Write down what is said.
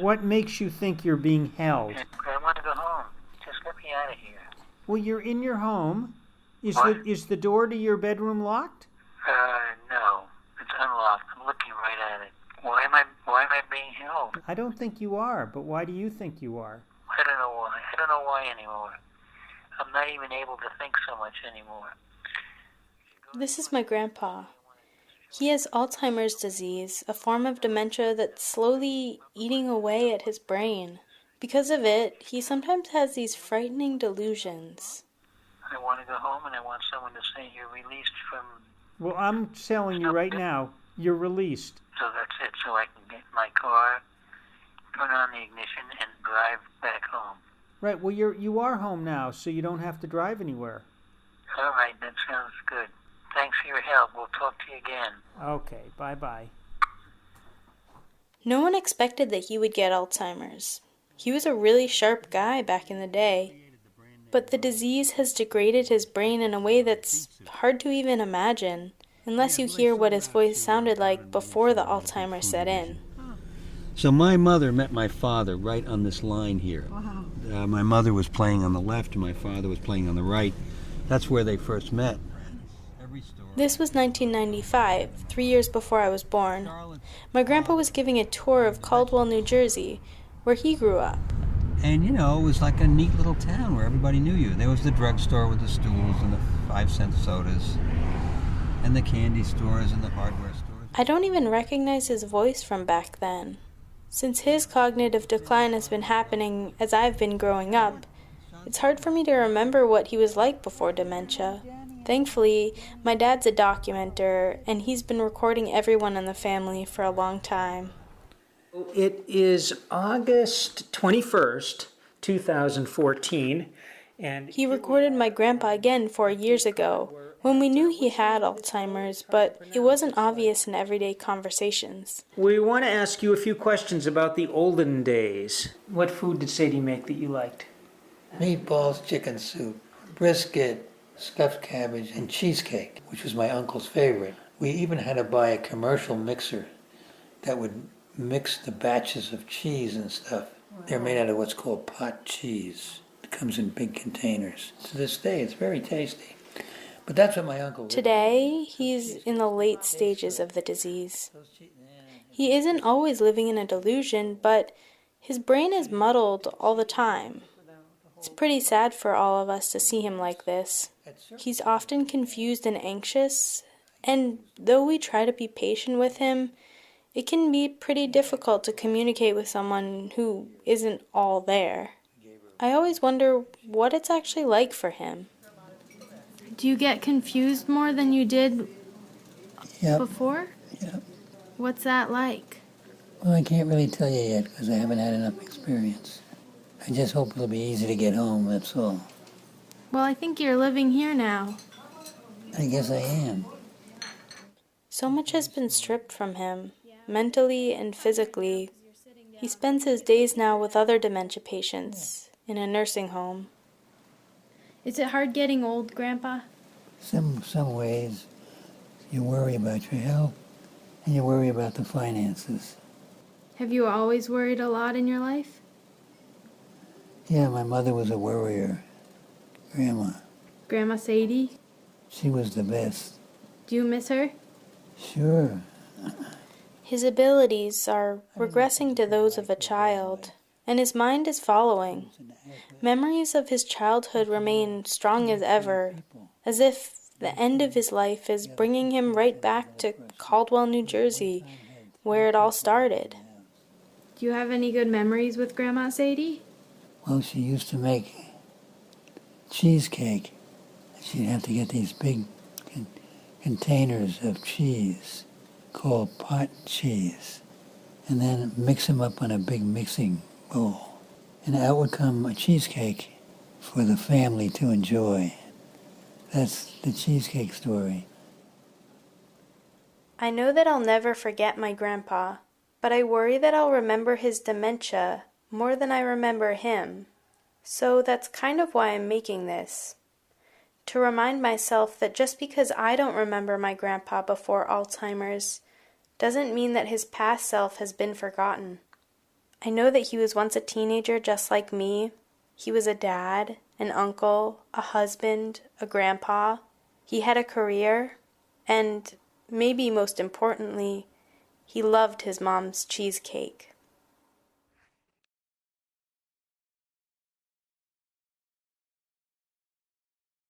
What makes you think you're being held? I want to go home. Just get me out of here. Well, you're in your home. What? Is the door to your bedroom locked? No. It's unlocked. I'm looking right at it. Why am I being held? I don't think you are, but why do you think you are? I don't know why. I don't know why anymore. I'm not even able to think so much anymore. This is my grandpa. He has Alzheimer's disease, a form of dementia that's slowly eating away at his brain. Because of it, he sometimes has these frightening delusions. I want to go home and I want someone to say you're released from... Well, I'm telling you right now, you're released. So that's it. So I can get my car, turn on the ignition, and drive back home. Right, well, you are home now, so you don't have to drive anywhere. All right, that sounds good. Thanks for your help. We'll talk to you again. Okay, bye-bye. No one expected that he would get Alzheimer's. He was a really sharp guy back in the day. But the disease has degraded his brain in a way that's hard to even imagine, unless you hear what his voice sounded like before the Alzheimer's set in. So my mother met my father right on this line here. Wow. My mother was playing on the left and my father was playing on the right. That's where they first met. This was 1995, 3 years before I was born. My grandpa was giving a tour of Caldwell, New Jersey, where he grew up. And, you know, it was like a neat little town where everybody knew you. There was the drugstore with the stools and the 5-cent sodas, and the candy stores and the hardware stores. I don't even recognize his voice from back then. Since his cognitive decline has been happening as I've been growing up, it's hard for me to remember what he was like before dementia. Thankfully, my dad's a documenter, and he's been recording everyone in the family for a long time. It is August 21st, 2014, and he recorded my grandpa again 4 years ago, when we knew he had Alzheimer's, but it wasn't obvious in everyday conversations. We want to ask you a few questions about the olden days. What food did Sadie make that you liked? Meatballs, chicken soup, brisket, stuffed cabbage, and cheesecake, which was my uncle's favorite. We even had to buy a commercial mixer that would mix the batches of cheese and stuff. They're made out of what's called pot cheese. It comes in big containers. To this day, it's very tasty. But that's what my uncle... Today, he's in the late stages of the disease. He isn't always living in a delusion, but his brain is muddled all the time. It's pretty sad for all of us to see him like this. He's often confused and anxious, and though we try to be patient with him, it can be pretty difficult to communicate with someone who isn't all there. I always wonder what it's actually like for him. Do you get confused more than you did before? Yep. What's that like? Well, I can't really tell you yet because I haven't had enough experience. I just hope it'll be easy to get home, that's all. Well, I think you're living here now. I guess I am. So much has been stripped from him, mentally and physically. He spends his days now with other dementia patients in a nursing home. Is it hard getting old, Grandpa? Some ways you worry about your health and you worry about the finances. Have you always worried a lot in your life? Yeah, my mother was a worrier. Grandma Sadie? She was the best. Do you miss her? Sure. His abilities are regressing to those of a child, and his mind is following. Memories of his childhood remain strong as ever, as if the end of his life is bringing him right back to Caldwell, New Jersey, where it all started. Do you have any good memories with Grandma Sadie? Well, she used to make cheesecake. She'd have to get these big containers of cheese called pot cheese and then mix them up on a big mixing bowl. And out would come a cheesecake for the family to enjoy. That's the cheesecake story. I know that I'll never forget my grandpa, but I worry that I'll remember his dementia more than I remember him. So that's kind of why I'm making this. To remind myself that just because I don't remember my grandpa before Alzheimer's doesn't mean that his past self has been forgotten. I know that he was once a teenager just like me. He was a dad, an uncle, a husband, a grandpa. He had a career, and maybe most importantly, he loved his mom's cheesecake.